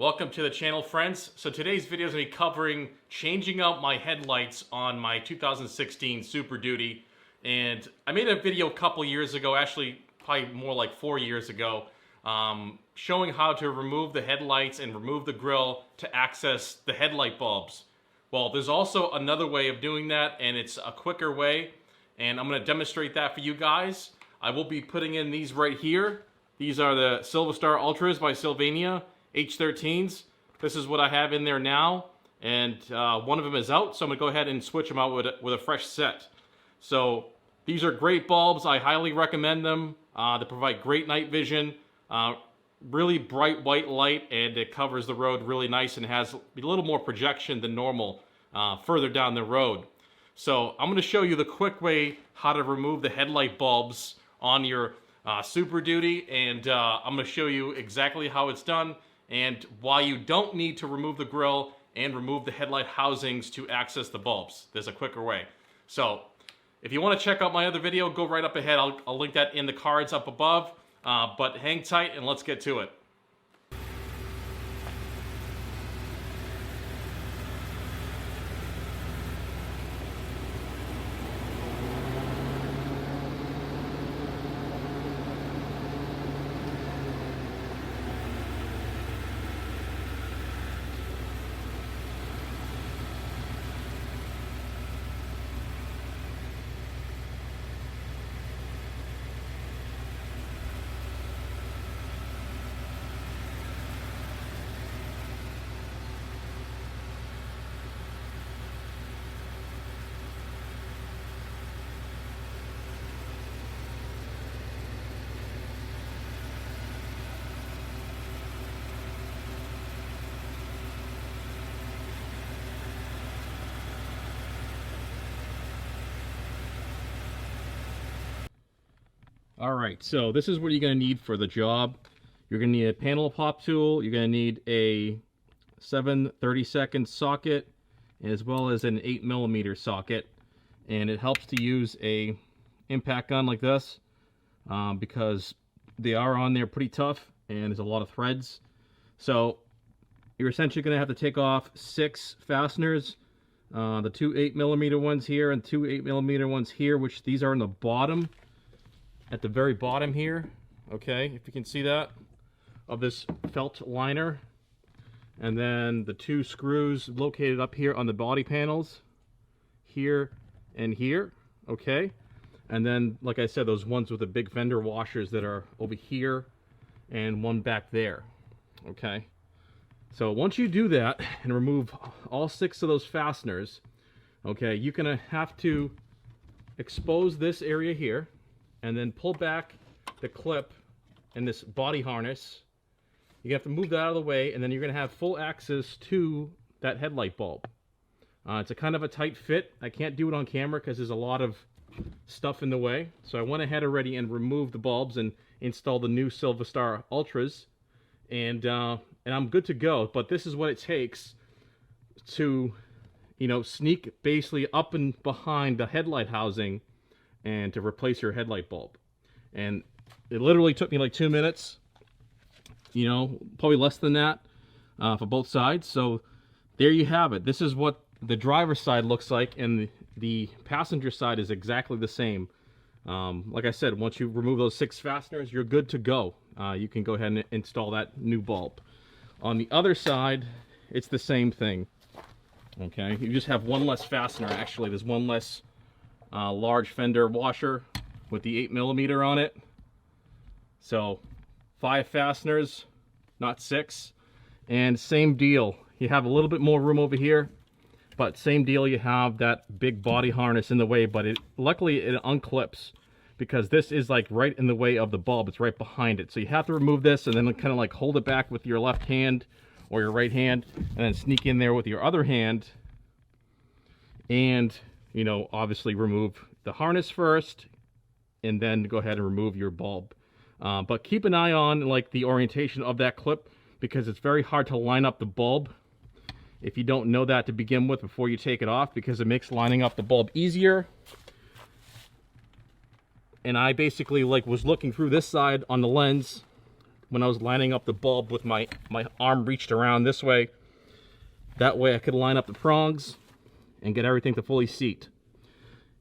Welcome to the channel, friends. So today's video is going to be covering changing out my headlights on my 2016 Super Duty. And I made a video a couple years ago, actually probably more like 4 years ago, showing how to remove the headlights and remove the grille to access the headlight bulbs. Well, there's also another way of doing that, and it's a quicker way, and I'm going to demonstrate that for you guys. I will be putting in these right here. These are the Silverstar Ultras by SYLVANIA. H13s. This is what I have in there now, and one of them is out, so I'm gonna go ahead and switch them out with a fresh set. So these are great bulbs. I highly recommend them. They provide great night vision, really bright white light, and it covers the road really nice and has a little more projection than normal further down the road. So I'm going to show you the quick way how to remove the headlight bulbs on your Super Duty, and I'm going to show you exactly how it's done and why you don't need to remove the grille and remove the headlight housings to access the bulbs. There's a quicker way. So if you want to check out my other video, go right up ahead. I'll link that in the cards up above. But hang tight and let's get to it. Alright, so this is what you're going to need for the job. You're going to need a panel pop tool, you're going to need a 7/32 socket, as well as an 8mm socket. And it helps to use a impact gun like this, because they are on there pretty tough, and there's a lot of threads. So you're essentially going to have to take off 6 fasteners, the 2 8mm ones here and 2 8mm ones here, which these are in the bottom. At the very bottom here, okay, if you can see that, of this felt liner. And then the 2 screws located up here on the body panels, here and here, okay. And then, like I said, those ones with the big fender washers that are over here and one back there, okay. So once you do that and remove all 6 of those fasteners, okay, you're gonna have to expose this area here, and then pull back the clip and this body harness. You have to move that out of the way, and then you're going to have full access to that headlight bulb. It's a kind of a tight fit. I can't do it on camera because there's a lot of stuff in the way. So I went ahead already and removed the bulbs and installed the new Silverstar Ultras, and I'm good to go. But this is what it takes to, you know, sneak basically up and behind the headlight housing and to replace your headlight bulb. And it literally took me like 2 minutes, you know, probably less than that, for both sides. So there you have it. This is what the driver's side looks like, and the passenger side is exactly the same. Like I said, once you remove those 6 fasteners, you're good to go. You can go ahead and install that new bulb. On the other side, it's the same thing. Okay, you just have one less fastener. Actually, there's one less large fender washer with the 8mm on it. So 5 fasteners, not 6. And same deal, you have a little bit more room over here, but same deal, you have that big body harness in the way, but luckily it unclips, because this is like right in the way of the bulb. It's right behind it. So you have to remove this and then kind of like hold it back with your left hand or your right hand, and then sneak in there with your other hand, and, you know, obviously remove the harness first, and then go ahead and remove your bulb. But keep an eye on like the orientation of that clip, because it's very hard to line up the bulb if you don't know that to begin with before you take it off, because it makes lining up the bulb easier. And I basically like was looking through this side on the lens when I was lining up the bulb with my arm reached around this way. That way I could line up the prongs and get everything to fully seat.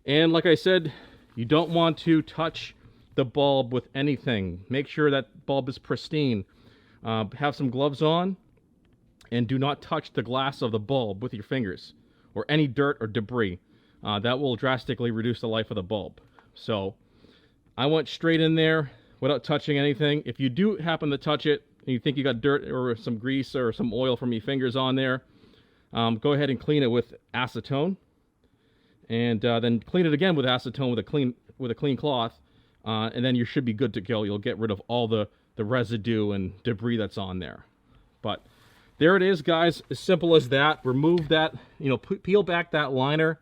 And like I said, you don't want to touch the bulb with anything. Make sure that bulb is pristine. Have some gloves on, and do not touch the glass of the bulb with your fingers or any dirt or debris. That will drastically reduce the life of the bulb. So I went straight in there without touching anything. If you do happen to touch it and you think you got dirt or some grease or some oil from your fingers on there, go ahead and clean it with acetone, and then clean it again with acetone with a clean cloth, and then you should be good to go. You'll get rid of all the residue and debris that's on there. But there it is, guys. As simple as that. Remove that, peel back that liner.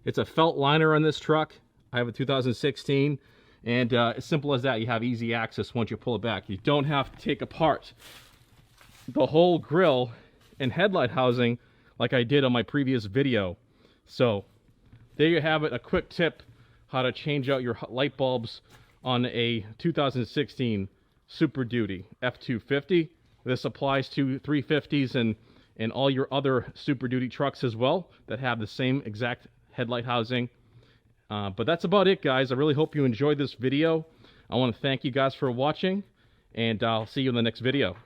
It's a felt liner on this truck. I have a 2016, and as simple as that. You have easy access once you pull it back. You don't have to take apart the whole grill and headlight housing like I did on my previous video. So there you have it, a quick tip how to change out your light bulbs on a 2016 Super Duty F250. This applies to 350s and all your other Super Duty trucks as well that have the same exact headlight housing. But that's about it, guys. I really hope you enjoyed this video. I want to thank you guys for watching, and I'll see you in the next video.